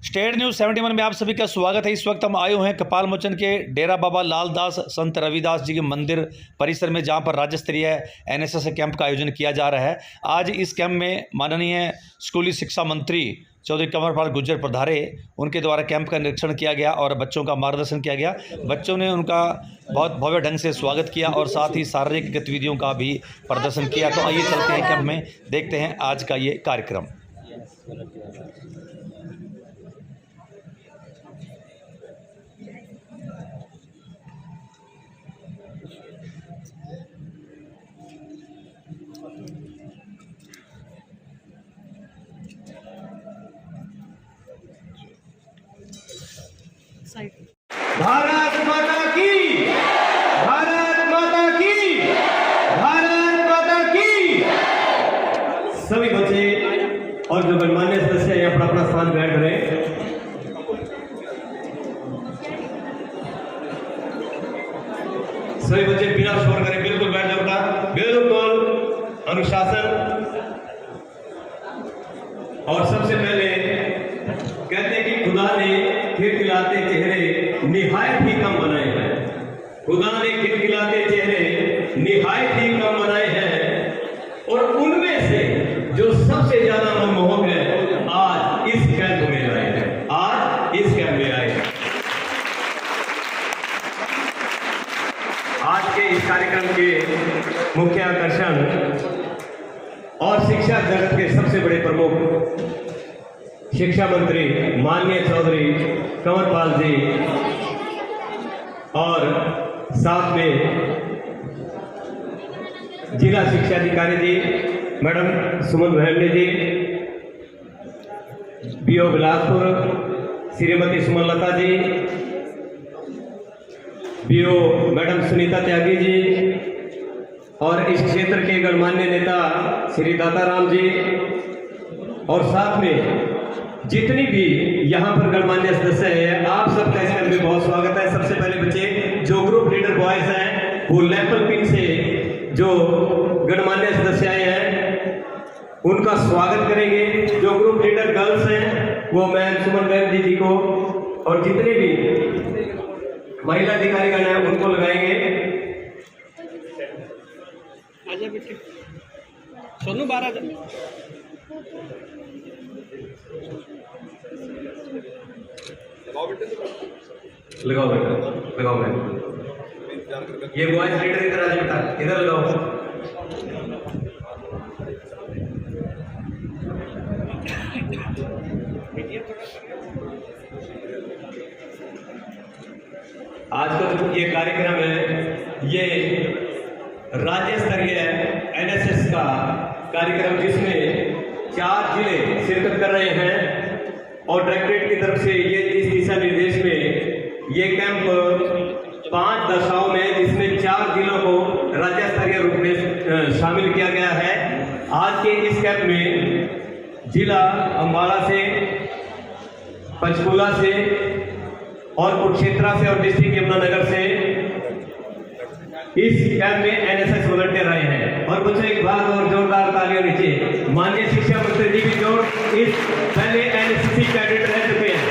State news 71 में आप सभी का स्वागत है। इस वक्त हम आए हुए हैं कपाल मोचन के डेरा बाबा लाल दास संत रविदास जी के मंदिर परिसर में, जहां पर राज्य स्तरीय एनएसएस कैंप का आयोजन किया जा रहा है। आज इस कैंप में माननीय स्कूली शिक्षा मंत्री चौधरी कंवरपाल गुर्जर पधारे। उनके द्वारा कैंप का निरीक्षण किया गया और बच्चों का मार्गदर्शन किया गया। बच्चों ने उनका बहुत भव्य ढंग से स्वागत किया और साथ ही शारीरिक गतिविधियों का भी प्रदर्शन किया। तो आइए चलते हैं कैंप में, देखते हैं आज का ये कार्यक्रम। भारत माता की, भारत माता की, भारत माता की। सभी बच्चे और जो गणमान्य सदस्य हैं अपना अपना स्थान बैठ रहे। सभी बच्चे बिना शोर करे बिल्कुल बैठ जाओ, बिल्कुल अनुशासन। और सबसे पहले कहते हैं कि खुदा ने खिलखिलाते चेहरे निहायत ही कम बनाए हैं। खुदा ने खिलखिलाते चेहरे निहायत ही कम बनाए हैं और उनमें से जो सबसे ज्यादा मनमोहक है आज इस कैंप में आए हैं, आज इस कैंप में आए हैं। आज के इस कार्यक्रम के मुख्य आकर्षण और शिक्षा जगत के सबसे बड़े प्रमुख शिक्षा मंत्री माननीय चौधरी कंवरपाल जी और साथ में जिला शिक्षा अधिकारी जी मैडम सुमन बहन जी, बीओ बिलासपुर श्रीमती सुमनलता जी, बीओ मैडम सुनीता त्यागी जी और इस क्षेत्र के गणमान्य नेता श्री दाताराम जी और साथ में जितनी भी यहाँ पर गणमान्य सदस्य हैं, आप सबका इस कैंप में बहुत स्वागत है। सबसे पहले बच्चे जो ग्रुप लीडर बॉयज हैं वो लेपल पिन से जो गणमान्य सदस्य आए हैं उनका स्वागत करेंगे। जो ग्रुप लीडर गर्ल्स हैं वो मैम सुमन बहन जी को और जितने भी महिला अधिकारीगण हैं उनको लगाएंगे। सोनू 12 लगाओ बेटा, लगाओ बेटा। ये बॉयज लीडर इधर आ जाओ बेटा, इधर लगाओ। आज का जो ये कार्यक्रम है ये राज्य स्तरीय एनएसएस का कार्यक्रम जिसमें 4 जिले शिरकत कर रहे हैं और डायरेक्टरेट की तरफ से ये इस दिशा निर्देश में ये कैंप 5 दशाओं में जिसमें 4 जिलों को राज्य स्तरीय रूप में शामिल किया गया है। आज के इस कैंप में जिला अम्बाला से, पंचकुला से और कुरुक्षेत्र से और डिस्ट्रिक्ट यमुनानगर से इस कैंप में एनएसएस वॉलंटियर आए हैं। और बच्चों एक बात और जोरदार तालियां नीचे माननीय शिक्षा मंत्री जी भी जोड़ इस पहले एनएसएस कैडेट रह चुके हैं।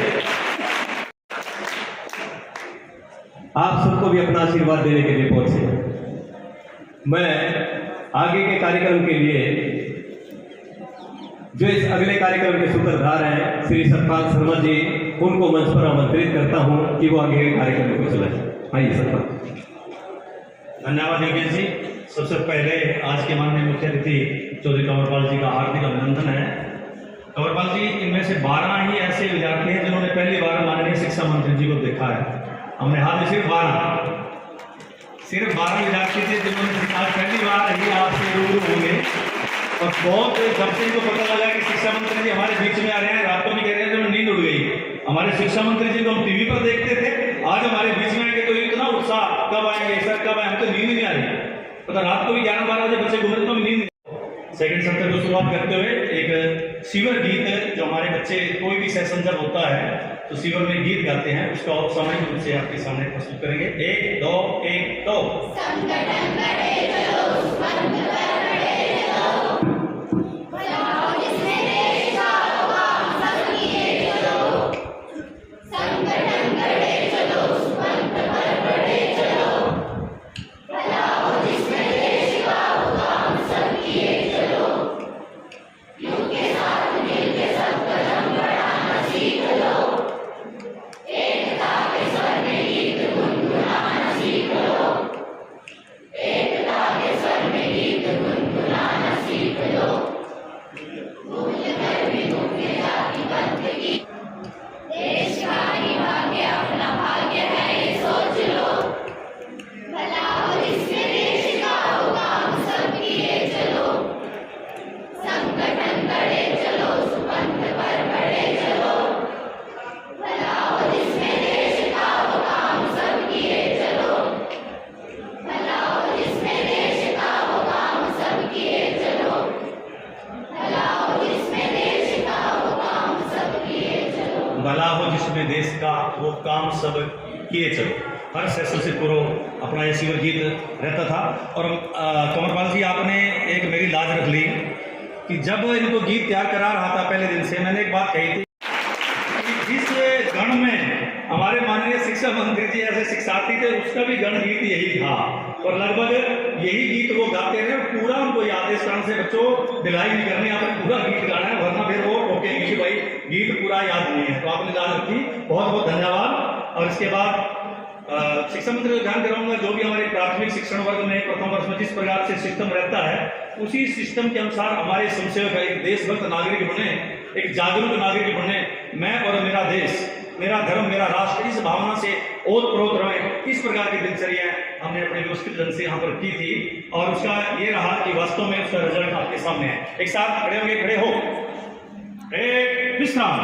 आप सबको भी अपना आशीर्वाद देने के लिए पहुंचे। मैं आगे के कार्यक्रम के लिए जो इस अगले कार्यक्रम के सूत्रधार हैं श्री सतपाल शर्मा जी, उनको मंच पर आमंत्रित करता हूं कि वो आगे के कार्यक्रम को चलाएं। आइए सतपाल। धन्यवाद योगेश जी। सबसे पहले आज के माननीय मुख्य अतिथि चौधरी कंवरपाल जी का हार्दिक अभिनंदन है। कंवरपाल जी, इनमें से 12 ही ऐसे विद्यार्थी हैं जिन्होंने पहली बार माननीय शिक्षा मंत्री जी को देखा है। हमने हाथ में सिर्फ 12 विद्यार्थी थे जिन्होंने आज पहली बार ही आपसे रूबरू होंगे और बहुत जब से इनको पता लगा कि शिक्षा मंत्री जी हमारे बीच में आ रहे हैं, रात को भी कह रहे हैं तो नींद उड़ गई। हमारे शिक्षा मंत्री जी को हम टीवी पर देखते थे, आज हमारे बीच में आएंगे तो इतना उत्साह, कब आएंगे सर कब आएंगे, तो नींद नहीं आ रही। पता रात को भी 11-12 बजे बच्चे घूम रहे तो हम नींद। सेकंड सत्र को शुरुआत करते हुए एक सीवर गीत, जो हमारे बच्चे कोई भी सेशन जब होता है तो सीवर में गीत गाते हैं, उसका औपचारिक रूप से आपके सामने प्रस्तुत करेंगे। 1 2 1 2। भला हो जिसमें देश का वो काम सब किए चलो। हर सेशन से पूरा अपना ये शिविर गीत रहता था। और कंवरपाल जी, आपने एक मेरी लाज रख ली कि जब इनको गीत तैयार करा रहा था पहले दिन से, मैंने एक बात कही थी कि जिस गण में हमारे माननीय शिक्षा मंत्री जी ऐसे शिक्षार्थी थे, उसका भी गण गीत यही था और लगभग यही गीत वो गाते रहे। पूरा उनको याद है, इस कारण से बच्चों दिलाई नहीं करनी, आपने पूरा गीत गाना है, वरना फिर वो टोकेंगे कि भाई गीत पूरा याद नहीं है। तो आपने याद रखी, बहुत बहुत धन्यवाद। और इसके बाद शिक्षा मंत्री को ध्यान कराऊंगा, जो भी हमारे प्राथमिक शिक्षण वर्ग में प्रथम वर्ष में जिस प्रकार से सिस्टम रहता है, उसी सिस्टम के अनुसार हमारे संशय एक देशभक्त नागरिक बने, एक जागरूक नागरिक बने। मैं और मेरा देश, मेरा धर्म, मेरा राष्ट्र, इस भावना से ओतप्रोत रहे, इस प्रकार की दिनचर्या हमने अपने व्यवस्थित ढंग से यहाँ पर की थी। और उसका ये रहा कि वास्तव में उसका रिजल्ट आपके सामने है। एक साथ खड़े होंगे, खड़े हो, एक विश्राम,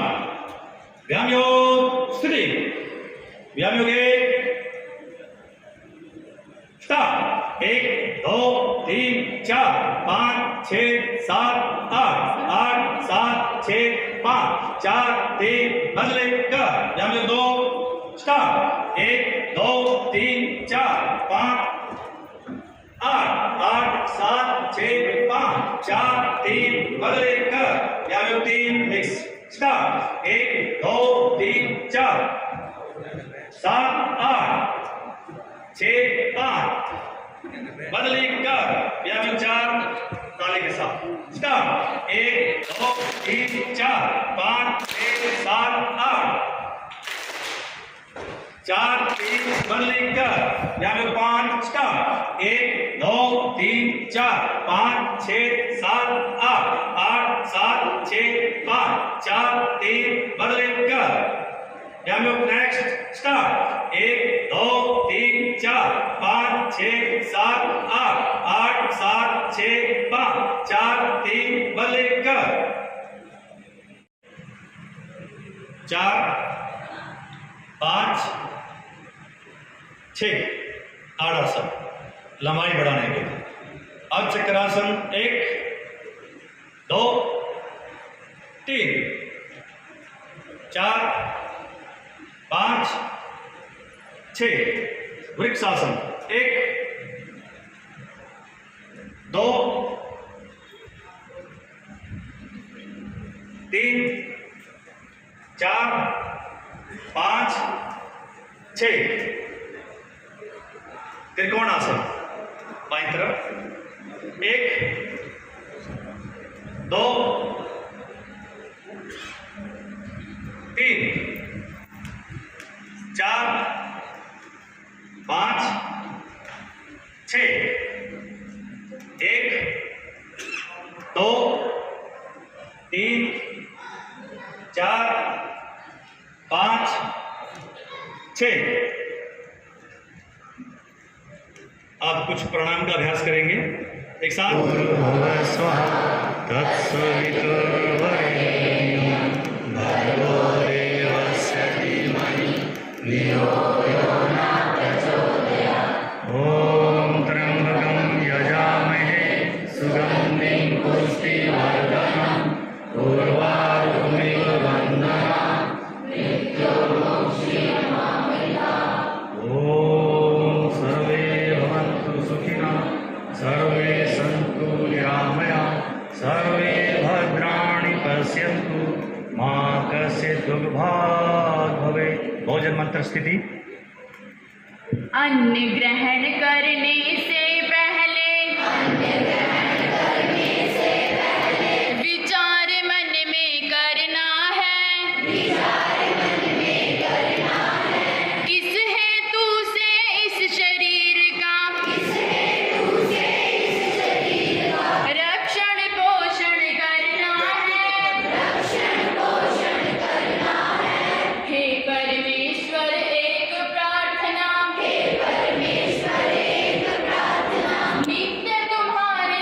व्यायाम योग स्थिति, व्यायाम योग स्टार्ट। 1 2 3 4 5 6 7 8 8 7 6 5 4 3 बदले कर। व्यायाम योग 2 स्टार्ट। 1 2 3 4 5 8 8 7 6 5 4 3 बदले कर। व्यायाम योग 3 मिक्स स्टार्ट। 1 2 3 4 7 8 6 5 बदली कर। व्यायाम योग 4 ताली के साथ स्टार्ट। 1 2 3 4 5 6 7 8 4 3 बदली कर। व्यायाम योग 5 स्टार्ट। 1 2 3 4 5 6 7 8 8 7 6 5 4 3 बदली कर। व्यायाम योग नेक्स्ट स्टार्ट। 1 2 3 4 5 6 7 8 8 7 6 5 4 3 बदले कर। 4 5 6 आड़ासन लंबाई बढ़ाने के लिए। अब चक्रासन 1 2 3 4 5 6 वृक्षासन 1 2 3 4 5 6 त्रिकोणासन बाईं तरफ 1 2 3 4 5 6 1 2 3 4 5 6। आप कुछ प्रणाम का अभ्यास करेंगे एक साथ। ओम त्र्यंबकं यजामहे सुगंधिं पुष्टिवर्धनम् उर्वारुकमिव बन्धनान् ओम सर्वे भवन्तु सुखिनः सर्वे सन्तु निरामयाः सर्वे भद्राणि पश्यन्तु मा कश्चित् दुर्भाग् भवेत्। भोजन मंत्र स्थिति। अन्न ग्रहण करने से पहले विचार मन में करना है किस हेतु से इस शरीर का रक्षण पोषण करना है। हे परमेश्वर एक प्रार्थना नित्य तुम्हारे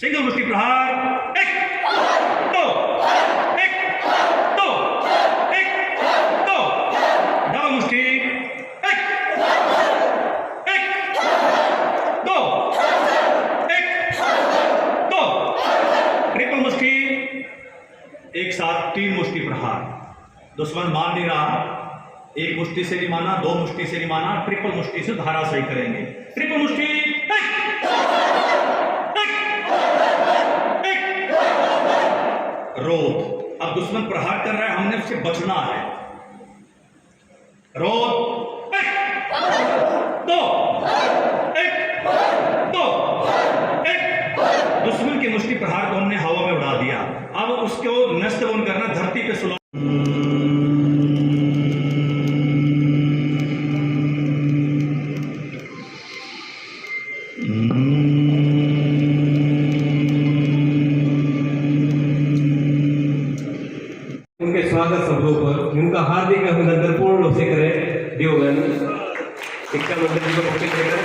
सिंगल मुष्टि प्रहार, 1 2 1 2 1 2, डबल मुष्टि, 1 1 2 1 2, ट्रिपल मुष्टि, एक साथ 3 मुष्टि प्रहार। दुश्मन मान नहीं रहा, एक मुष्टि से नहीं माना, 2 मुष्टि से नहीं माना, ट्रिपल मुष्टि से धाराशायी करेंगे। ट्रिपल मुष्टि, 1 1 रोध। अब दुश्मन प्रहार कर रहा है, हमने उससे बचना है। रोध, 1 2 1 2 1, दुश्मन के मुष्टि प्रहार को हमने हवा में उड़ा दिया। अब उसको नष्ट करना, धरती पे सुलभ। उनके स्वागत समारोह पर उनका हार्दिक अभिनंदन पूर्ण रूप से करें देवगन शिक्षा मंत्री जी को मौके देकर।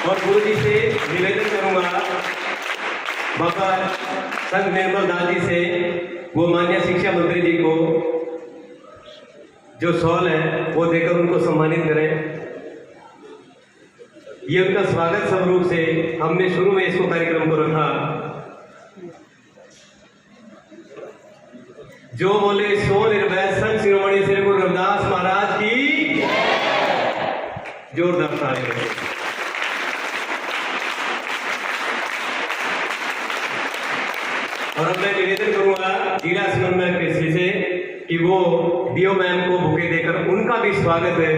और गुरु जी से निवेदन करूंगा, बाबा संत निर्मल दास जी से वो माननीय शिक्षा मंत्री जी को जो शॉल है वो देकर उनको सम्मानित करें। ये उनका स्वागत समारोह से हमने शुरू में इसको कार्यक्रम को रखा। जो बोले सो निर्भय संत शिरोमणि श्री गुरु रविदास महाराज की जोरदार तालियां। और अब मैं निवेदन करूंगा जिला समन्वय कृषि से कि वो डीओ मैम को बुके देकर उनका भी स्वागत है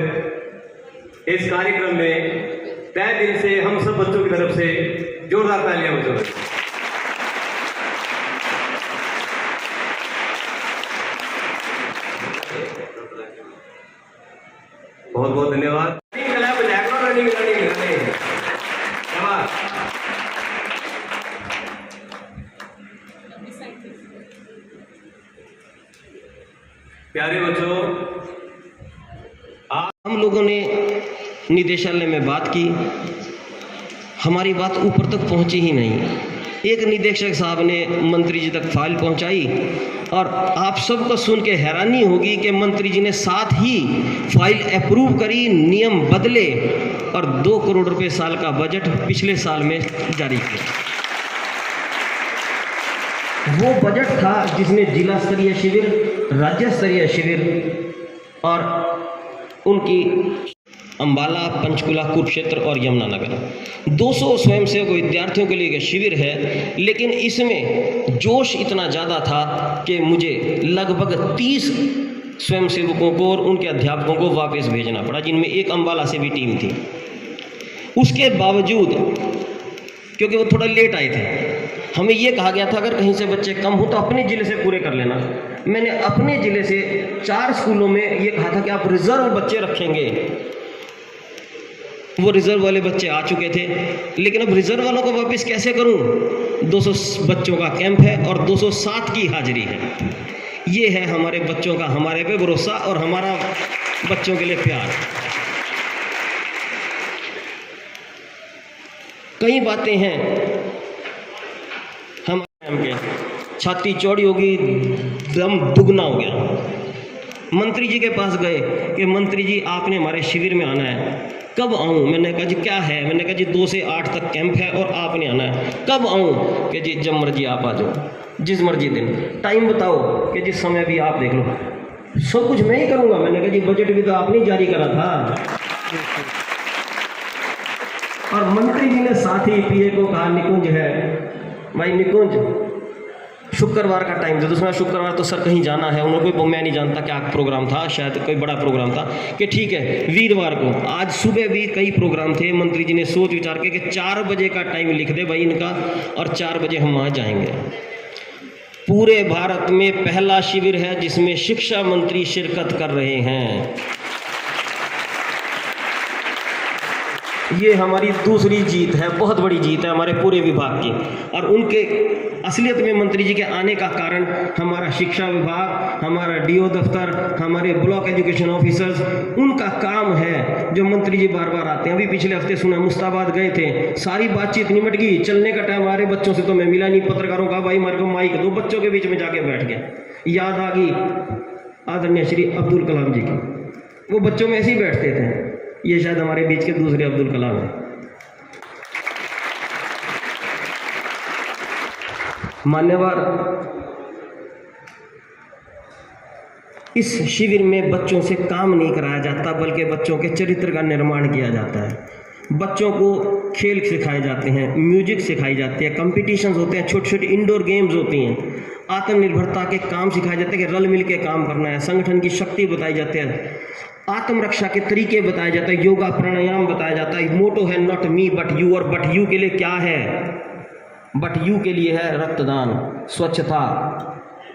इस कार्यक्रम में तय दिल से हम सब बच्चों की तरफ से जोरदार तालियां बजाएं। बहुत बहुत धन्यवाद। प्यारे बच्चों, हम लोगों ने निदेशालय में बात की, हमारी बात ऊपर तक पहुंची ही नहीं। एक निदेशक साहब ने मंत्री जी तक फाइल पहुंचाई और आप सबको सुन के हैरानी होगी कि मंत्री जी ने साथ ही फाइल अप्रूव करी, नियम बदले और 2 करोड़ रुपए साल का बजट पिछले साल में जारी किया। वो बजट था जिसमें जिला स्तरीय शिविर, राज्य स्तरीय शिविर और उनकी अंबाला, पंचकुला, कुरुक्षेत्र और यमुनानगर 200 स्वयंसेवक विद्यार्थियों के लिए शिविर है। लेकिन इसमें जोश इतना ज़्यादा था कि मुझे लगभग 30 स्वयंसेवकों को और उनके अध्यापकों को वापस भेजना पड़ा, जिनमें एक अंबाला से भी टीम थी। उसके बावजूद क्योंकि वो थोड़ा लेट आए थे, हमें ये कहा गया था अगर कहीं से बच्चे कम हो तो अपने ज़िले से पूरे कर लेना। मैंने अपने ज़िले से 4 स्कूलों में ये कहा था कि आप रिजर्व बच्चे रखेंगे। वो रिजर्व वाले बच्चे आ चुके थे, लेकिन अब रिजर्व वालों को वापस कैसे करूं? 200 बच्चों का कैंप है और 207 की हाजिरी है। ये है हमारे बच्चों का हमारे पे भरोसा और हमारा बच्चों के लिए प्यार। कई बातें हैं हम के छाती चौड़ी होगी, दम दुगना हो गया। मंत्री जी के पास गए कि मंत्री जी आपने हमारे शिविर में आना है, कब आऊँ? मैंने कहा जी क्या है? मैंने कहा जी 2 से 8 तक कैंप है और आपने आना है, कब आऊँ? कि जी जब मर्जी आप आ जाओ, जिस मर्जी दिन, टाइम बताओ कि जिस समय भी आप देख लो, सब कुछ मैं ही करूँगा। मैंने कहा जी बजट भी तो आपने जारी करा था। और मंत्री जी ने साथ ही पीए को कहा, निकुंज है भाई, निकुंज शुक्रवार का टाइम दे। दूसरा शुक्रवार तो सर कहीं जाना है, उनको मैं नहीं जानता क्या प्रोग्राम था, शायद कोई बड़ा प्रोग्राम था। कि ठीक है वीरवार को, आज सुबह भी कई प्रोग्राम थे। मंत्री जी ने सोच विचार के कि 4 बजे का टाइम लिख दे भाई इनका, और 4 बजे हम वहाँ जाएंगे। पूरे भारत में पहला शिविर है जिसमें शिक्षा मंत्री शिरकत कर रहे हैं। ये हमारी दूसरी जीत है, बहुत बड़ी जीत है हमारे पूरे विभाग की। और उनके असलियत में मंत्री जी के आने का कारण हमारा शिक्षा विभाग, हमारा डीओ दफ्तर, हमारे ब्लॉक एजुकेशन ऑफिसर्स, उनका काम है जो मंत्री जी बार बार आते हैं। अभी पिछले हफ्ते सुना मुस्ताबाद गए थे, सारी बातचीत निमट गई, चलने का टाइम हमारे बच्चों से तो मैं मिला नहीं, पत्रकारों का भाई मार को माइक दो, बच्चों के बीच में जाके बैठ गया। याद आ गई आदरणीय श्री अब्दुल कलाम जी की, वो बच्चों में ऐसे ही बैठते थे। ये शायद हमारे बीच के दूसरे अब्दुल कलाम हैं। मान्यवर, इस शिविर में बच्चों से काम नहीं कराया जाता, बल्कि बच्चों के चरित्र का निर्माण किया जाता है। बच्चों को खेल सिखाए जाते हैं, म्यूजिक सिखाई जाती है, कंपटीशंस होते हैं, छोटे छोटे इंडोर गेम्स होती हैं, आत्मनिर्भरता के काम सिखाए जाते हैं कि रल मिल के काम करना है, संगठन की शक्ति बताई जाती है, आत्मरक्षा के तरीके बताए जाते हैं, योगा प्राणायाम बताया जाता है। मोटो है नॉट मी बट यू, और बट यू के लिए क्या है? बट यू के लिए है रक्तदान, स्वच्छता,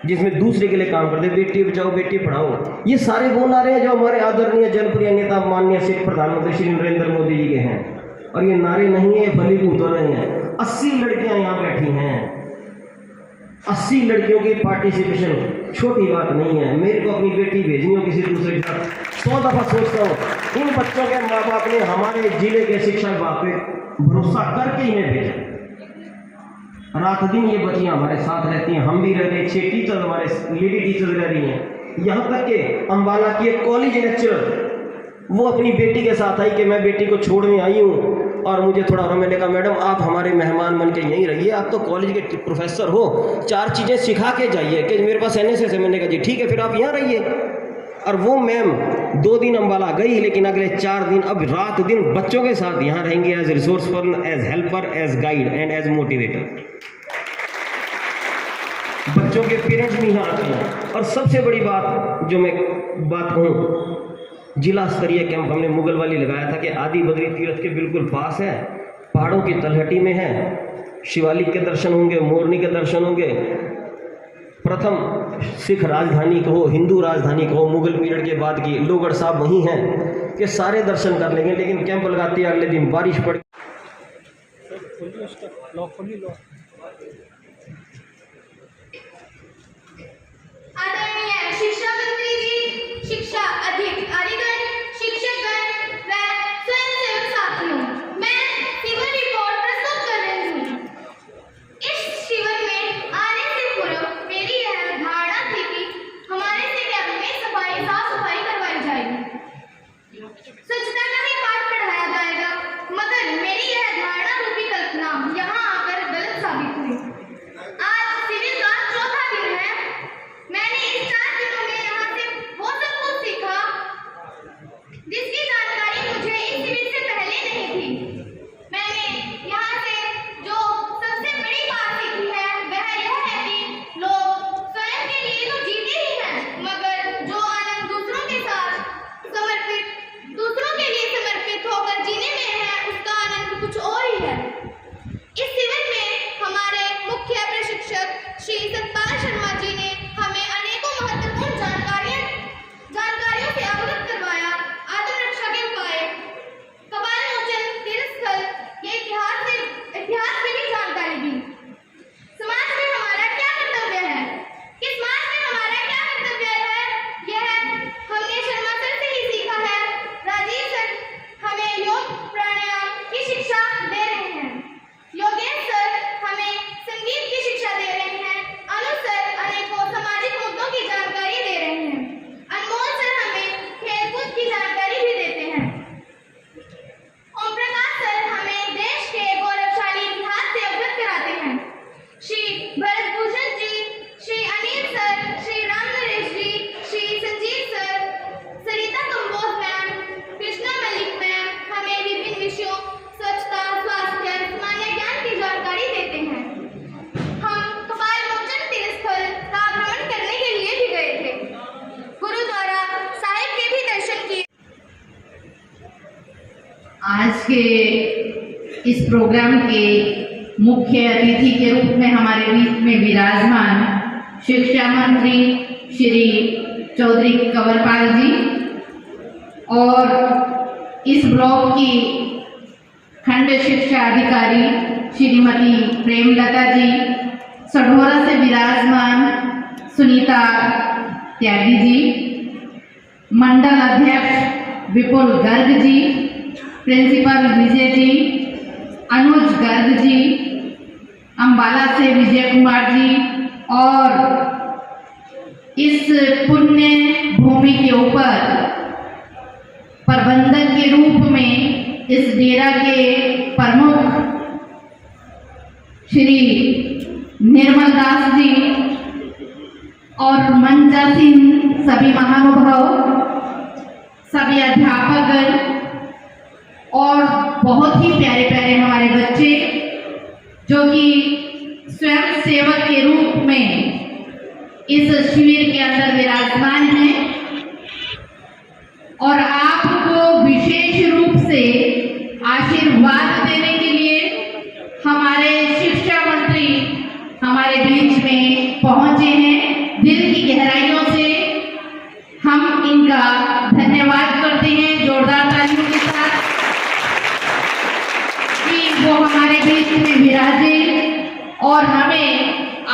जिसमें दूसरे के लिए काम करते, बेटी बचाओ बेटी पढ़ाओ। ये सारे वो नारे हैं जो हमारे आदरणीय जनप्रिय नेता माननीय सिख प्रधानमंत्री श्री नरेंद्र मोदी जी के हैं। और ये नारे नहीं है, फलीभूत हो रहे हैं। 80 लड़कियां यहाँ बैठी हैं, 80 लड़कियों की पार्टिसिपेशन छोटी बात नहीं है। मेरे को अपनी बेटी भेजनी हो किसी दूसरे के साथ, 100 दफ़ा सोचता हूँ इन बच्चों के माँ बाप ने हमारे जिले के शिक्षा विभाग पे भरोसा करके इन्हें भेजा। रात दिन ये बच्चियाँ हमारे साथ रहती हैं, हम भी रह रहे हैं, 6 टीचर हमारे लेडी टीचर रह रही हैं। यहाँ तक के अम्बाला की एक कॉलेज लेक्चरर वो अपनी बेटी के साथ आई कि मैं बेटी को छोड़ने आई हूँ और मुझे थोड़ा और मैंने कहा मैडम आप हमारे मेहमान बन के यहीं रहिए, आप तो कॉलेज के प्रोफेसर हो, 4 चीज़ें सिखा के जाइए। कि मेरे पास NSS है। मैंने कहा जी ठीक है, फिर आप यहाँ रहिए। और वो मैम 2 दिन अम्बाला गई, लेकिन अगले 4 दिन अब रात दिन बच्चों के साथ यहाँ रहेंगे, as resource person, as helper, as guide and as motivator. बच्चों के पेरेंट्स भी यहाँ आते हैं। और सबसे बड़ी बात जो मैं बात कहूँ, जिला स्तरीय कैंप हमने मुगल वाली लगाया था कि आदि बद्री तीर्थ के बिल्कुल पास है, पहाड़ों की तलहटी में है, शिवालिक के दर्शन होंगे, मोरनी के दर्शन होंगे। प्रथम सिख राजधानी कहो, हिंदू राजधानी कहो, मुगल पीरियड के बाद की, लोहगढ़ साहब वहीं हैं कि सारे दर्शन कर लेंगे। लेकिन कैंप लगाते अगले दिन बारिश पड़ आदरणीय शिक्षा मंत्री जी, शिक्षा अधिकारीगण, शिक्षकगण व स्वयंसेवक साथियों, मैं शिविर रिपोर्ट प्रस्तुत कर रही हूँ। इस शिविर में आने से पूर्व मेरी यह धारणा थी कि हमारे से कैंप में साफ सफाई करवाई जाएगी, स्वच्छता का ही पाठ पढ़ाया जाएगा, मगर मेरी यह धारणा रूपी कल्पना यहाँ आकर गलत साबित हुई। आज शिविर का चौथा दिन है। मैंने इस 4 दिनों में यहाँ से वो सब कुछ सीखा जिसकी जानकारी मुझे इस शिविर से पहले नहीं थी। मैंने यहाँ से जो सबसे बड़ी बात सीखी है वह यह है कि लोग स्वयं के लिए तो जीते ही हैं, मगर जो आनंद दूसरों के लिए समर्पित होकर जीने में है, उसका आनंद कुछ और ही है। इस शिविर में हमारे मुख्य प्रशिक्षक श्री सतपाल शर्मा जी ने हमें अनेकों महत्वपूर्ण जानकारियों से अवगत करवाया। आत्मरक्षा के उपाय, कपाल मोचन तीर्थस्थल, ये इतिहास की भी जानकारी दी। समाज में हमारा क्या कर्तव्य है, कि समाज में हमारा क्या कर्तव्य है, यह हमने शर्मा सर से ही सीखा है। राजीव सर हमें योग प्राणायाम की शिक्षा दे रहे हैं, योगेश सर हमें संगीत की शिक्षा दे रहे हैं, अनु सर अनेकों सामाजिक मुद्दों की जानकारी दे रहे हैं, अनमोल सर हमें खेलकूद की जानकारी भी देते हैं, ओम प्रकाश सर हमें देश के गौरवशाली इतिहास से अवगत कराते हैं, श्री भरत भूषण जी, श्री अनिल सर, श्री राम नरेश जी, श्री संजीव सर, सरिता कंबोज मैम, कृष्णा मलिक मैम हमें विभिन्न विषयों स्वच्छता, स्वास्थ्य, सामान्य ज्ञान की जानकारी देते हैं। हम कपाल मोचन तीर्थस्थल का भ्रमण करने के लिए भी गए थे, गुरुद्वारा साहिब के भी दर्शन किए। आज के इस प्रोग्राम के मुख्य अतिथि के रूप में हमारे बीच में विराजमान शिक्षा मंत्री श्री चौधरी कंवरपाल जी और इस ब्लॉक की खंड शिक्षा अधिकारी श्रीमती प्रेमलता जी, सढौरा से विराजमान सुनीता त्यागी जी, मंडल अध्यक्ष विपुल गर्ग जी, प्रिंसिपल विजय जी, अनुज गर्ग जी, अम्बाला से विजय कुमार जी, और इस पुण्य भूमि के ऊपर प्रबंधक के रूप में इस डेरा के प्रमुख श्री निर्मल दास जी और मंचासीन सभी महानुभाव, सभी अध्यापक और बहुत ही प्यारे प्यारे हमारे बच्चे जो कि स्वयं सेवक के रूप में इस शिविर के अंदर विराजमान हैं, और आपको विशेष रूप से आशीर्वाद देने के लिए हमारे शिक्षा मंत्री हमारे बीच में पहुंचे हैं। दिल की गहराइयों से हम इनका धन्यवाद करते हैं जोरदार तालियों के साथ कि वो हमारे बीच में विराजे और हमें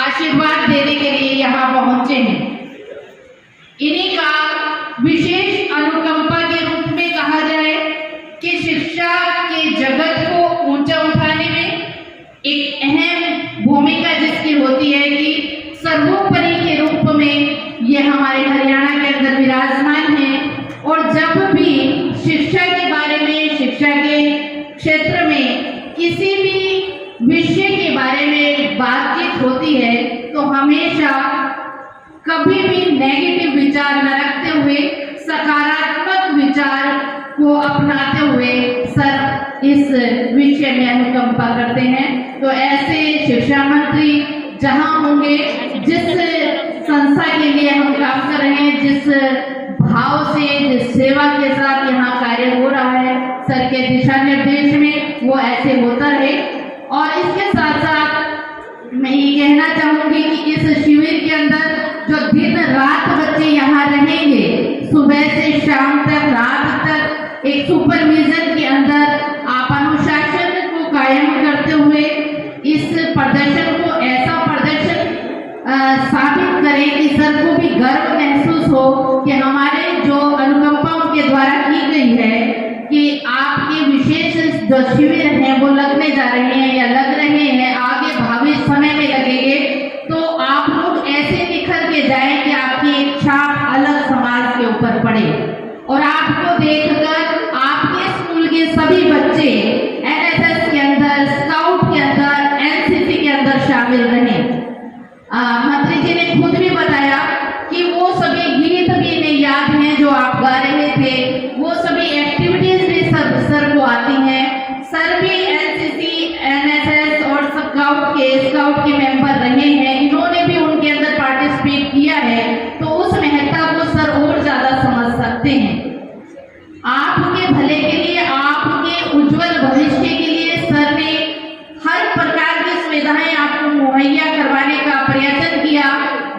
आशीर्वाद देने के लिए यहाँ पहुंचे हैं। इन्हीं का विशेष अनुकंपा के रूप में कहा जाए कि शिक्षा के जगत को ऊंचा उठाने में एक अहम भूमिका जिसकी होती है कि सर्वोपरि के रूप में ये हमारे हरियाणा के अंदर विराजमान है, और जब भी शिक्षा के बारे में, शिक्षा के क्षेत्र में किसी भी विषय के बारे में बातचीत होती है तो हमेशा कभी भी नेगेटिव विचार न रखते हुए सकारात्मक विचार को अपनाते हुए सर इस विषय में अनुकंपा करते हैं। तो ऐसे शिक्षा मंत्री जहां होंगे, जिस संस्था के लिए हम काम कर रहे हैं, जिस भाव से, जिस सेवा के साथ यहाँ कार्य हो रहा है सर के दिशा निर्देश में, वो ऐसे होता रहे। और इसके साथ साथ मैं ये कहना चाहूंगी कि इस शिविर के अंदर जो दिन रात बच्चे यहाँ रहेंगे, सुबह से शाम तक, रात तक, एक सुपरविजन के अंदर आप अनुशासन को कायम करते हुए इस प्रदर्शन को ऐसा प्रदर्शन साबित करें कि सर को भी गर्व महसूस हो कि हमारे जो अनुकंपा उनके द्वारा की गई है कि आपके विशेष जो शिविर हैं वो लगने जा रहे हैं या लग रहे हैं, आगे भावी समय में लगेंगे, तो आप लोग ऐसे निखर के जाएं कि आपकी एक छाप अलग समाज के ऊपर पड़े, और आपको देखकर आपके स्कूल के सभी बच्चे एनएसएस के अंदर, स्काउट के अंदर, एनसीसी के अंदर शामिल रहे। मंत्री जी ने खुद भी बताया कि वो सभी गीत भी इन्हें याद हैं जो आप गा रहे थे, वो सभी एक्टिविटीज भी सर को आती हैं। सर भी एनसीसी, एनएसएस और स्काउट के मेंबर रहे हैं, इन्होंने भी उनके अंदर पार्टिसिपेट किया है, तो उस महत्ता को सर और ज्यादा समझ सकते हैं। आपके भले के लिए, आपके उज्जवल भविष्य के लिए सर ने हर प्रकार की सुविधाएं आपको मुहैया करवाने का प्रयत्न किया।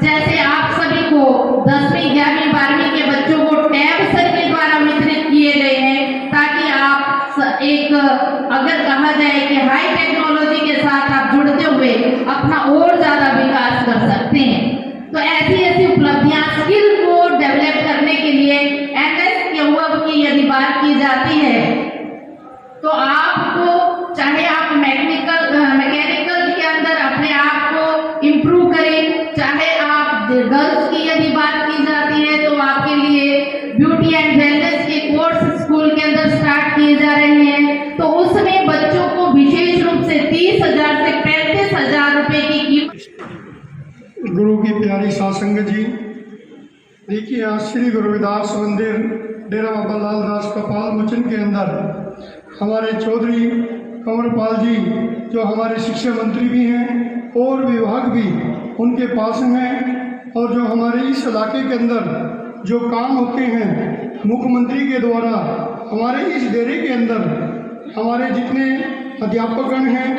जैसे आप सभी को 10वीं, 11वीं, 12वीं के बच्चों को टैब सर के द्वारा वितरित किए गए हैं, ताकि आप एक, अगर कहा जाए कि हाई टेक्नोलॉजी के साथ आप जुड़ते हुए अपना और ज्यादा विकास कर सकते हैं। तो ऐसी ऐसी उपलब्धियां, स्किल को डेवलप करने के लिए एनएस के वर्क की यदि बात की जाती है तो आपको, चाहे आप मैकेनिकल के अंदर अपने आप को इम्प्रूव करें, चाहे आप गर्ल्स की यदि बात की जाती है तो आपके लिए ब्यूटी एंड वेलनेस के कोर्स स्कूल के अंदर स्टार्ट किए जा रहे हैं, तो उसमें बच्चों को विशेष रूप से 30,000 से 35,000 रुपए की कीमत। गुरु की प्यारी सासंगत जी, देखिए आज श्री गुरुविदास मंदिर डेरा बाबा लाल दास कपाल मोचन के अंदर हमारे चौधरी कंवरपाल जी जो हमारे शिक्षा मंत्री भी हैं और विभाग भी उनके पास हैं, और जो हमारे इस इलाके के अंदर जो काम होते हैं मुख्यमंत्री के द्वारा हमारे इस डेरे के अंदर हमारे जितने अध्यापकगण हैं,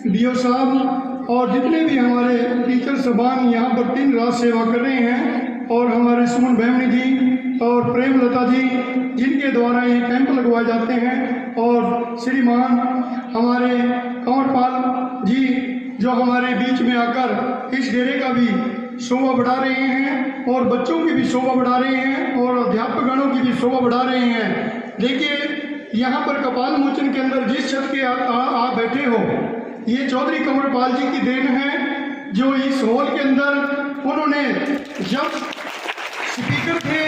डीओ साहब और जितने भी हमारे टीचर सबान यहाँ पर दिन रात सेवा कर रहे हैं, और हमारे सुमन बहमनी जी और प्रेमलता जी जिनके द्वारा ये कैंप लगवाए जाते हैं, और श्रीमान हमारे कंवरपाल जी जो हमारे बीच में आकर इस डेरे का भी शोभा बढ़ा रहे हैं और बच्चों की भी शोभा बढ़ा रहे हैं और अध्यापकगणों की भी शोभा बढ़ा रहे हैं। देखिए यहाँ पर कपाल मोचन के अंदर जिस छत के आप बैठे हो, ये चौधरी कंवरपाल जी की देन है, जो इस हॉल के अंदर उन्होंने जब स्पीकर थे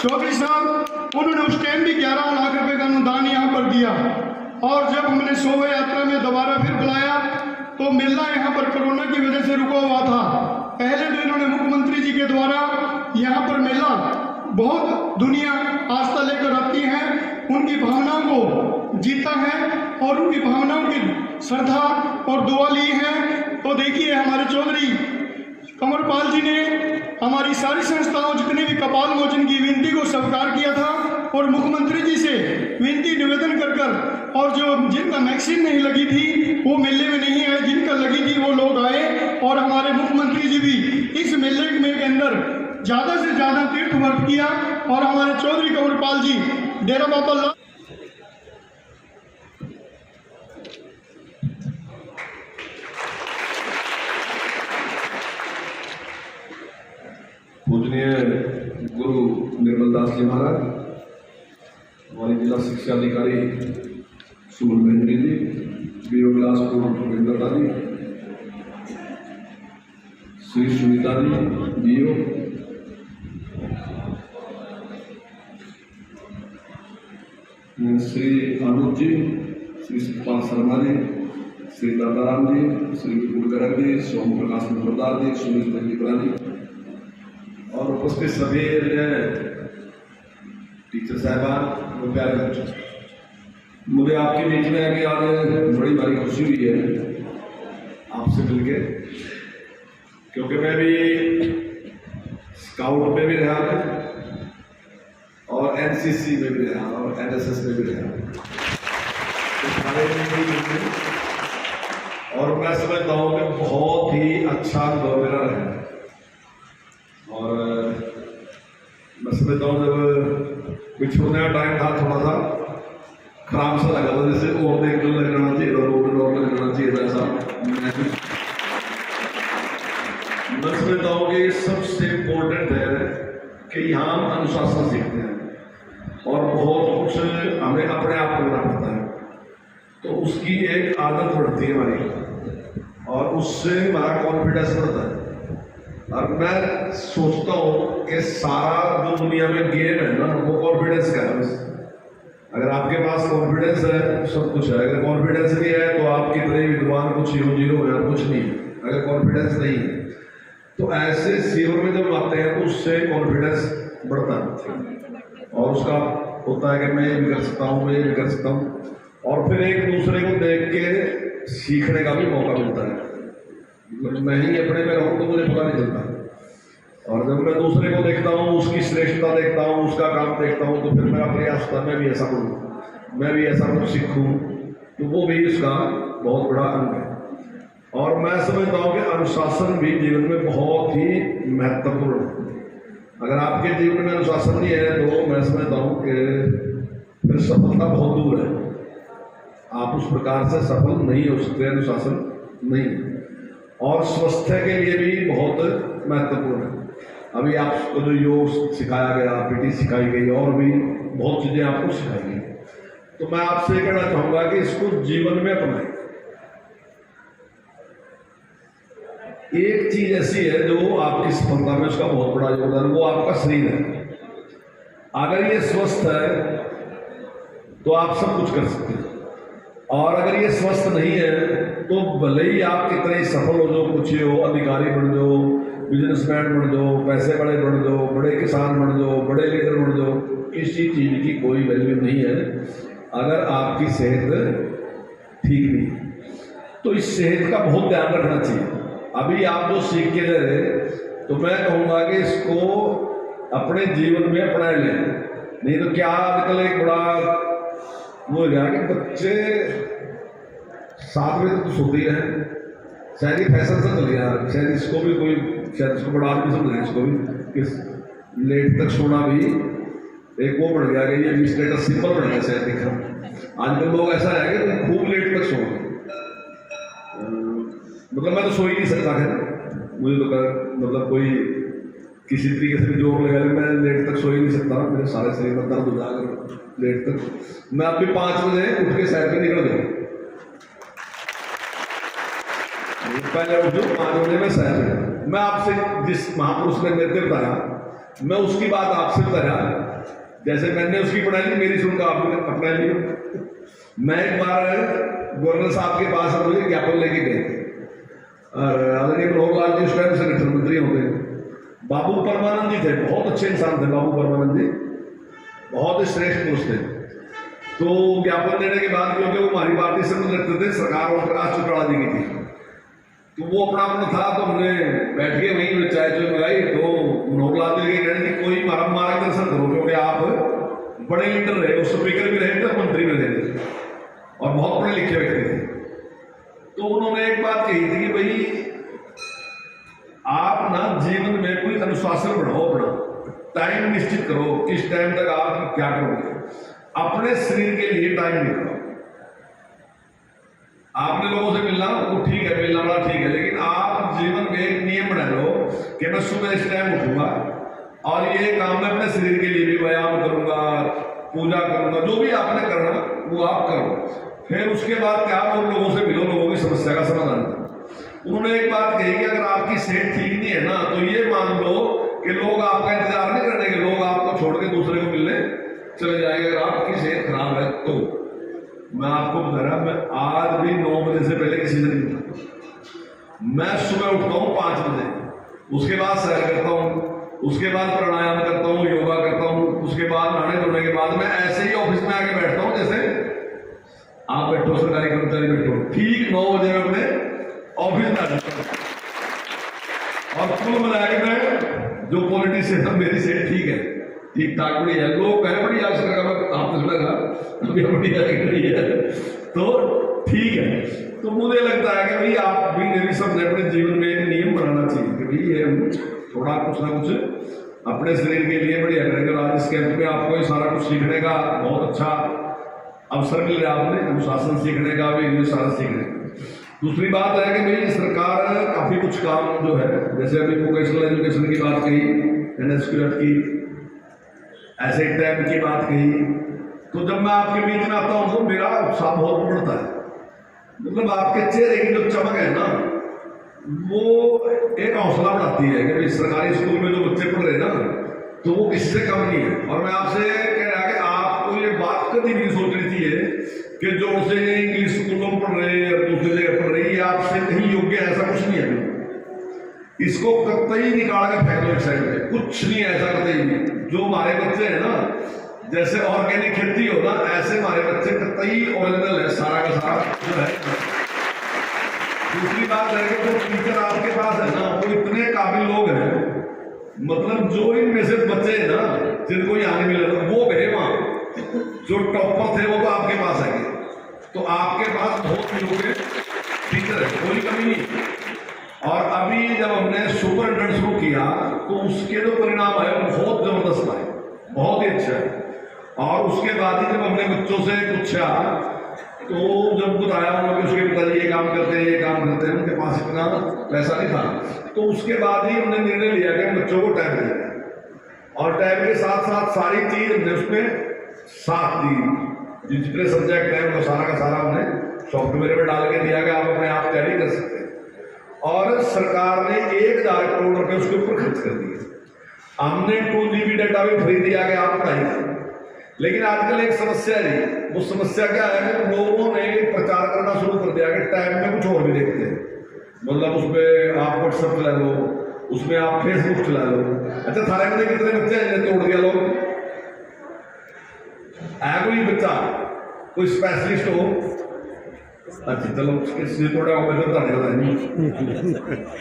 चौधरी साहब, उन्होंने उस टाइम भी 11 लाख रुपए का अनुदान यहाँ पर दिया और जब हमने शोभा यात्रा में दोबारा फिर बुलाया तो मेला यहाँ पर कोरोना की वजह से रुका हुआ था। पहले तो इन्होंने मुख्यमंत्री जी के द्वारा यहाँ पर मेला बहुत दुनिया आस्था लेकर आती है, उनकी भावनाओं को जीता है और उनकी भावनाओं की श्रद्धा और दुआ ली है। तो देखिए हमारे चौधरी कंवरपाल जी ने हमारी सारी संस्थाओं जितने भी कपाल मोचन की विनती को स्वीकार किया था और मुख्यमंत्री जी से विनती निवेदन कर और जो जिनका वैक्सीन नहीं लगी थी वो मेले में नहीं आए, जिनका लगी थी वो लोग आए और हमारे मुख्यमंत्री जी भी इस मेले में के अंदर ज़्यादा से ज़्यादा तीर्थ वर्त किया और हमारे चौधरी कंवरपाल जी डेरा बाबा लाल पूजनीय गुरु निर्मल दास जी महाराज, हमारी जिला शिक्षा अधिकारी सुमन महेंद्री जी, बीओ बिलासपुर रविंद्रता जी, श्री सुनीता जी बीओ, श्री अनुज जी, श्री सुखपाल शर्मा जी, श्री दादाराम जी, श्री विपुल गर्ग जी, सोम प्रकाश नंबरदार जी, सुनील तंजीपुरा जी और उपस्थित सभी टीचर साहबान और प्यारे बच्चों, मुझे आपके बीच में आके आज बड़ी भारी खुशी हुई है आपसे मिलके, क्योंकि मैं भी स्काउट में भी रहा और एनसीसी में भी रहा और एनएसएस में भी रहा, तो सारे और मैं समझता हूँ कि बहुत ही अच्छा अनुभव मेरा रहा और मैं समझता हूँ जब बिछोड़ने का टाइम था थोड़ा सा खराब सा लगा था, जैसे और एक लग जाना चाहिए था, और लग जाना चाहिए था, ऐसा मैं समझता हूँ कि सबसे इम्पोर्टेंट है कि यहाँ हम अनुशासन सीखते हैं और बहुत कुछ हमें अपने आप करना पड़ता है, तो उसकी एक आदत बढ़ती है हमारी और उससे हमारा कॉन्फिडेंस बढ़ता है। और मैं सोचता हूँ कि सारा जो दुनिया में गेम है ना वो कॉन्फिडेंस का है। अगर आपके पास कॉन्फिडेंस है सब कुछ है, अगर कॉन्फिडेंस नहीं है तो आप कितने विद्वान कुछ जीरो है कुछ नहीं है, अगर कॉन्फिडेंस नहीं है तो ऐसे सीवर में जब आते हैं तो उससे कॉन्फिडेंस बढ़ता है और उसका होता है कि मैं ये भी कर सकता हूँ, मैं ये भी कर सकता हूँ और फिर एक दूसरे को देख के सीखने का भी मौका मिलता है। मैं ही अपने में रहूँ तो मुझे पता नहीं चलता और जब मैं दूसरे को देखता हूँ, उसकी श्रेष्ठता देखता हूँ, उसका काम देखता हूँ, तो फिर मेरा प्रयास होता है मैं भी ऐसा करूँ, मैं भी ऐसा कुछ सीखूँ, तो वो भी उसका बहुत बड़ा अंग है। और मैं समझता हूँ कि अनुशासन भी जीवन में बहुत ही महत्वपूर्ण है। अगर आपके जीवन में अनुशासन नहीं है तो मैं समझता हूँ कि फिर सफलता बहुत दूर है, आप उस प्रकार से सफल नहीं हो सकते, अनुशासन नहीं है। और स्वास्थ्य के लिए भी बहुत महत्वपूर्ण है। अभी आपको जो योग सिखाया गया, पीटी सिखाई गई और भी बहुत चीज़ें आपको सिखाई गई, तो मैं आपसे कहना चाहूँगा कि इसको जीवन में अपनाएं। एक चीज ऐसी है जो आपकी सफलता में उसका बहुत बड़ा योगदान, वो आपका शरीर है। अगर ये स्वस्थ है तो आप सब कुछ कर सकते हैं और अगर ये स्वस्थ नहीं है तो भले ही आप कितने ही सफल हो जाओ, कुछ हो, अधिकारी बन जाओ, बिजनेसमैन बन जाओ, पैसे बड़े बन जाओ, बड़े किसान बन जाओ, बड़े लीडर बन जाओ, किसी चीज़ की कोई वैल्यू नहीं है अगर आपकी सेहत ठीक नहीं है। तो इस सेहत का बहुत ध्यान रखना चाहिए। अभी आप जो सीख के दे रहे तो मैं कहूँगा कि इसको अपने जीवन में अपना लें, नहीं तो क्या आजकल एक बड़ा वो हो गया कि बच्चे 7 बजे तक तो सोते ही रहे, शायद ये फैशन से चल गया, शायद इसको भी कोई, शायद इसको बड़ा आदमी समझ रहे हैं इसको भी कि लेट तक सोना भी एक वो बढ़ गया कि ये भी स्टेटस सिंबल बढ़ गया शायद दिखा। आजकल लोग ऐसा है कि तुम खूब लेट तक सो, मतलब मैं तो सो ही नहीं सकता है, मुझे तो मतलब कोई किसी तरीके से भी जोर लगा ले, मैं लेट तक सो ही नहीं सकता, मेरे सारे शरीर में दर्द हो जाकर लेट तक। मैं अब भी 5 बजे उठ के सैर पे निकल गया, पहले उठ जाऊँ 5 बजे में सैर पे। मैं आपसे जिस महापुरुष ने मेरे को बताया, मैं उसकी बात आपसे बताया, जैसे मैंने उसकी पढ़ाई ली मेरी सुनकर आपने अपना लिया। मैं एक बार गवर्नर साहब के पास मुझे ज्ञापन लेके गए थे, और आदरणीय मनोहर लाल जी उस टाइम संगठन मंत्री होते, बाबू परमानंद जी थे, बहुत अच्छे इंसान थे बाबू परमानंद जी, बहुत ही श्रेष्ठ पुरुष थे। तो ज्ञापन देने के बाद क्योंकि वो हमारी पार्टी से लगते थे, सरकार और प्रकाश चौटाला जी की थी, तो वो अपना था, तो हमने बैठ के वहीं चाय चुय लगाई। तो मनोहर लाल जी के कहने की कोई मार्गदर्शन करो, क्योंकि आप बड़े लीडर रहे, वो स्पीकर भी रहे थे, मंत्री भी रहे थे, और बहुत पढ़े लिखे व्यक्ति थे। तो उन्होंने एक बात कही थी कि भाई आप ना जीवन में कोई अनुशासन बढ़ाओ, अपना टाइम निश्चित करो, किस टाइम तक आप क्या करोगे, अपने शरीर के लिए टाइम निकालो। आपने लोगों से मिलना वो ठीक है, मिलना बड़ा ठीक है, लेकिन आप जीवन में एक नियम बना लो कि मैं सुबह इस टाइम उठूंगा और ये काम मैं अपने शरीर के लिए भी व्यायाम करूंगा, पूजा करूंगा, जो भी आपने करना वो आप करो। फिर उसके बाद क्या, और लोगों से मिलो, लोगों की समस्या का समाधान करो। उन्होंने एक बात कही कि अगर आपकी सेहत ठीक नहीं है ना, तो ये मान लो कि लोग आपका इंतजार नहीं करेंगे, लोग आपको छोड़ के दूसरे को मिलने चले जाएंगे। अगर आपकी सेहत खराब है तो मैं आपको बता रहा, मैं आज भी 9 बजे से पहले किसी से नहीं उठता। मैं सुबह उठता हूँ 5 बजे, उसके बाद सैर करता हूँ, उसके बाद प्राणायाम करता हूँ, योगा करता हूँ, उसके बाद नहाने धोने के बाद मैं ऐसे ही ऑफिस में आके बैठता हूँ, जैसे आप बैठो, सरकारी कर्मचारी बैठो, ठीक 9 बजे में अपने ऑफिस में आ जाता हूँ। और कुल मिला के मैं जो पॉलिटिशियन है, मेरी सेहत ठीक है, ठीक ठाक बड़ी है। लोग कहे बड़ी आज सरकार आपने सुना अभी बढ़िया दिख रही है, तो ठीक है। तो मुझे लगता है कि भाई आप भी सबने अपने जीवन में एक नियम बनाना चाहिए कि भाई ये हम थोड़ा कुछ ना कुछ अपने शरीर के लिए बढ़िया करेंगे। आज इस कैंप में आपको ये सारा कुछ सीखने का बहुत अच्छा अवसर मिल रहा है, आपने अनुशासन सीखने का भी, ये सारा सीखने का। दूसरी बात है कि भाई सरकार काफी कुछ काम जो है, जैसे अभी वोकेशनल एजुकेशन की बात कही, NSQF की, ऐसे टाइम की बात कही, तो जब मैं आपके बीच में आता हूँ तो मेरा उत्साह बहुत बढ़ता है। मतलब आपके चेहरे की जो चमक है ना, वो एक हौसला बढ़ाती है कि भाई सरकारी स्कूल में जो बच्चे पढ़ रहे हैं ना, तो वो किसी से कम नहीं है। और मैं आपसे कह रहा कि आपको ये बात कभी नहीं सोचनी चाहिए कि जो उसे इंग्लिश स्कूलों में पढ़ रहे हैं, दूसरी जगह पढ़ रही है, आपसे कहीं योग्य, ऐसा कुछ नहीं है। इसको कतई निकाल के फेंक लो एक साइड में, कुछ नहीं ऐसा कतई नहीं। जो हमारे बच्चे हैं ना, जैसे ऑर्गेनिक खेती हो ना, ऐसे हमारे बच्चे कतई ओरिजिनल है, सारा का सारा जो है। दूसरी बात है कि जो टीचर आपके पास है ना, वो इतने काबिल लोग हैं, मतलब जो इनमें से बच्चे हैं ना, जिनको यहाँ नहीं मिले वो गए वहां, जो टॉपर थे वो तो आपके पास आएंगे। तो आपके पास बहुत लोग टीचर है, कोई कमी नहीं। और अभी जब हमने सुपरिटेंडेंट शुरू किया तो उसके जो परिणाम आए वो बहुत जबरदस्त आए, बहुत ही अच्छा है। और उसके बाद ही जब हमने बच्चों से पूछा तो जब बताया उन्होंने कि उसके पिताजी ये काम करते हैं, ये काम करते हैं, उनके पास इतना पैसा नहीं था, तो उसके बाद ही हमने निर्णय लिया कि बच्चों को टाइम दें। और टाइम के साथ साथ सारी चीज हमने उसमें साथ दी, जितने सब्जेक्ट हैं वो सारा का सारा हमने सॉफ्टवेयर में डाल के दिया कि आप अपने आप तैयारी कर सकते हैं। और सरकार ने 1000 करोड़ रुपए उसके ऊपर खर्च कर दिए। हमने 2 GB डाटा भी फ्री दिया कि आप पढ़ाई करें। लेकिन आजकल एक समस्या है, वो समस्या क्या है कि लोगों ने प्रचार करना शुरू कर दिया कि टाइम में कुछ और भी देखते हैं, मतलब उसमें आप व्हाट्सएप चला लो, उसमें आप फेसबुक चला लो। अच्छा, थाने में कितने बच्चे हैं तोड़ दिया लोग है, कोई बच्चा कोई स्पेशलिस्ट हो, अच्छा चलो किसी थोड़ा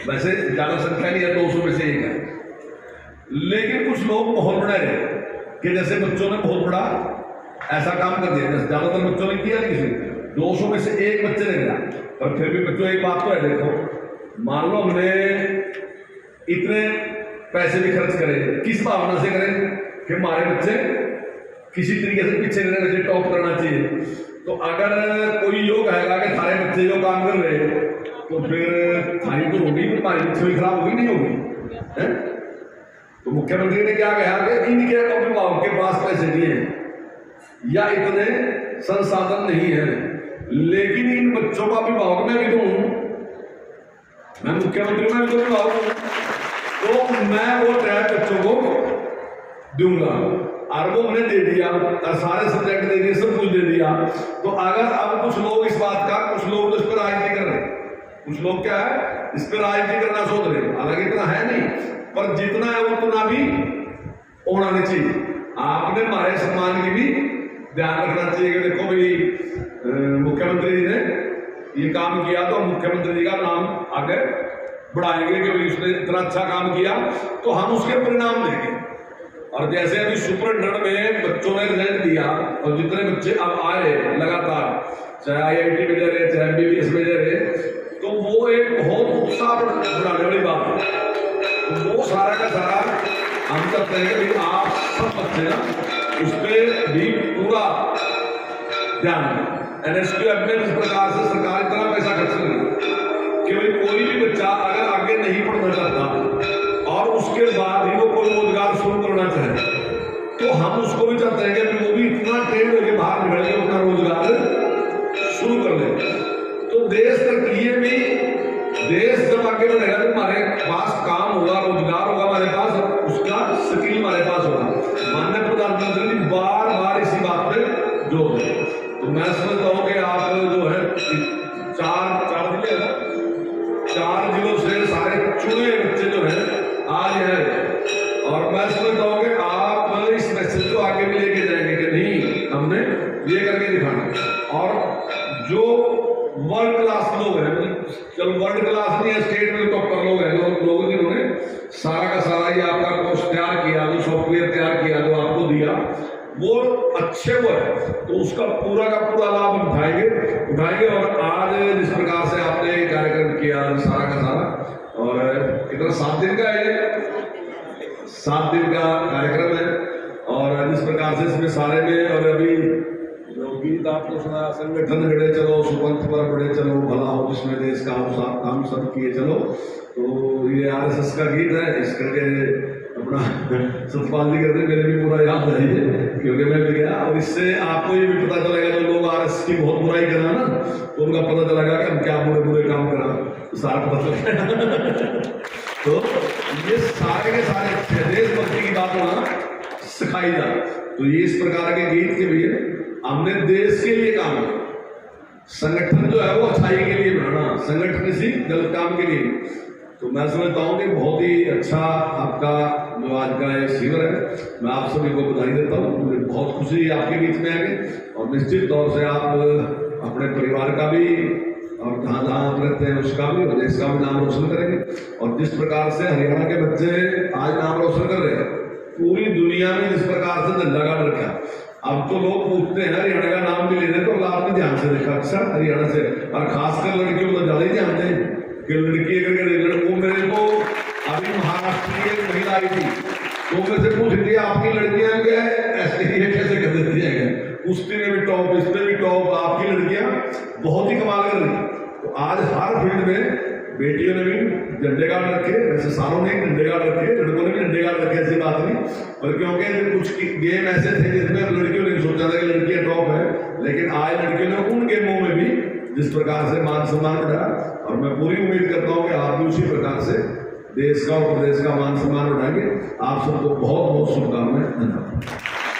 वैसे ज्यादा संख्या नहीं है, 200 में से 1 है। लेकिन कुछ लोग बहुत बड़े हैं कि जैसे बच्चों ने बहुत बड़ा ऐसा काम कर दिया, जैसे ज्यादातर बच्चों ने किया नहीं, किसी 200 में से 1 बच्चे ने किया। पर फिर भी बच्चों एक बात तो है, देखो मान लो हमने इतने पैसे भी खर्च करें, किस भावना से करें कि हमारे बच्चे किसी तरीके से पीछे नहीं रहना चाहिए, टॉप करना चाहिए। तो अगर कोई योग आएगा कि सारे बच्चे जो काम कर रहे हैं तो फिर थारी तो होगी, फिर हमारी छवि खराब होगी नहीं होगी, है? तो मुख्यमंत्री ने क्या कहा कि इनके अभिभावक के पास पैसे नहीं है या इतने संसाधन नहीं है, लेकिन इन बच्चों का अभिभावक मैं भी तो हूं, मैं मुख्यमंत्री में भी तो अभिभावक हूं, तो मैं वो ट्रैक बच्चों को दूंगा। और वो हमने दे दिया और सारे सब्जेक्ट दे दिए, सब कुछ दे दिया। तो अगर अब कुछ लोग इस बात का, कुछ लोग तो इस पर राजनीति कर रहे हैं, कुछ लोग क्या है इस पर राजनीति करना सोच रहे हैं, हालांकि इतना है नहीं, पर जितना है उतना भी होना नहीं चाहिए। आपने हमारे सम्मान की भी ध्यान रखना चाहिए कि देखो भाई मुख्यमंत्री जी ने ये काम किया तो मुख्यमंत्री जी का नाम आगे बढ़ाएंगे कि भाई उसने इतना अच्छा काम किया तो हम उसके परिणाम देंगे। और जैसे अभी सुपरटेंडेंट में बच्चों ने रिजल्ट दिया और जितने बच्चे अब आए लगातार, चाहे IIT में दे रहे, चाहे MBBS में दे रहे, तो वो एक बहुत उत्साह बढ़ाने वाली बात है। तो वो सारा का सारा हम करते हैं कि आप सब बच्चे ना उस पर भी पूरा ध्यान दें। NSQF में इस प्रकार से सरकार इतना पैसा खर्च करेगी कि भाई कोई भी बच्चा अगर आगे नहीं पढ़ना चाहता और उसके बाद ही वो कोई रोजगार शुरू करना चाहे तो हम उसको भी चाहते हैं कि वो भी इतना ट्रेन होकर बाहर निकल के अपना रोजगार शुरू कर ले। तो देश तरक्की भी, देश जब आगे बढ़ेगा तो हमारे पास काम होगा, रोजगार होगा, हमारे पास उसका स्किल हमारे पास होगा। माननीय प्रधानमंत्री जी बार बार इसी बात पे जोर दें। तो मैं समझता हूँ कि आप जो है चार जिलों से सारे चुने बच्चे जो है आज है, और मैं समझता हूँ कि आप इस मैसेज को आगे भी लेके जाएंगे कि नहीं हमने ये करके दिखाना। और जो वर्ल्ड क्लास लोग हैं, चलो वर्ल्ड क्लास नहीं है, स्टेट में टॉपर लोग हैं, लोगों जिन्होंने सारा का सारा ये आपका कोर्स तैयार किया, जो सॉफ्टवेयर तैयार किया, जो आपको दिया वो अच्छे वो है, तो उसका पूरा का पूरा लाभ उठाएंगे। और आज जिस प्रकार से आपने कार्यक्रम किया सारा का सारा, और कितना 7 दिन का है, 7 दिन का कार्यक्रम है, और जिस प्रकार से इसमें सारे में, और अभी गीत आपको सुना, संगठन गढ़े चलो, सुपंथ पर बढ़े चलो, भला हो जिसमें देश का हम सब किए चलो। तो ये RSS का गीत है, इस करके अपना सतपाल जी करते मेरे भी पूरा याद है क्योंकि मैं भी गया, और इससे आपको ये भी पता चलेगा जो लोग RSS की बहुत बुराई करा ना, तो उनका पता चलेगा कि हम क्या बुरे काम करा, तो सारा पता चलेगा। तो ये सारे के सारे देशभक्ति की बात होना सिखाई जाए। तो ये इस प्रकार के गीत के लिए हमने देश के लिए काम किया। संगठन जो है वो अच्छाई के लिए बनाना, संगठन किसी गलत काम के लिए। तो मैं समझता हूँ कि बहुत ही अच्छा आपका जो आज का ये शिविर है, मैं आप सभी को बधाई देता हूँ। मुझे बहुत खुशी है आपके बीच में आके, और निश्चित तौर से आप अपने परिवार का भी और जहाँ जहाँ आप रहते हैं उसका भी और देश का भी नाम रोशन करेंगे। और जिस प्रकार से हरियाणा के बच्चे आज नाम रोशन कर रहे हैं, पूरी दुनिया में जिस प्रकार से झंडा गाड़ रखा, अब तो लोग पूछते हैं हरियाणा का नाम भी लेते, तो आपने ध्यान से देखा अच्छा हरियाणा से, और खासकर लड़कियों को ज्यादा ही ध्यान दें कि लड़की अगर लड़कों, मेरे को अभी महाराष्ट्र की एक महिला आई थी, तो मेरे से पूछ रही थी आपकी लड़कियां क्या है ऐसे ही कैसे कर देती है, कुश्ती में भी टॉप, इसमें भी टॉप, आपकी लड़कियां बहुत ही कमाल कर रही। तो आज हर फील्ड में बेटियों ने भी झंडे गाड़ रखे, वैसे सारों ने झंडे गाड़ रखे, लड़कों ने भी झंडे गाड़ रखे, ऐसी बात नहीं। पर क्योंकि कुछ गेम ऐसे थे जिसमें लड़कियों ने सोचा था कि लड़कियां टॉप है, लेकिन आज लड़कियों ने उन गेमों में भी जिस प्रकार से मान सम्मान बढ़ाया, और मैं पूरी उम्मीद करता हूँ कि आप भी उसी प्रकार से देश का और प्रदेश का मान सम्मान बढ़ाएंगे। आप सबको बहुत बहुत शुभकामनाएं। धन्यवाद।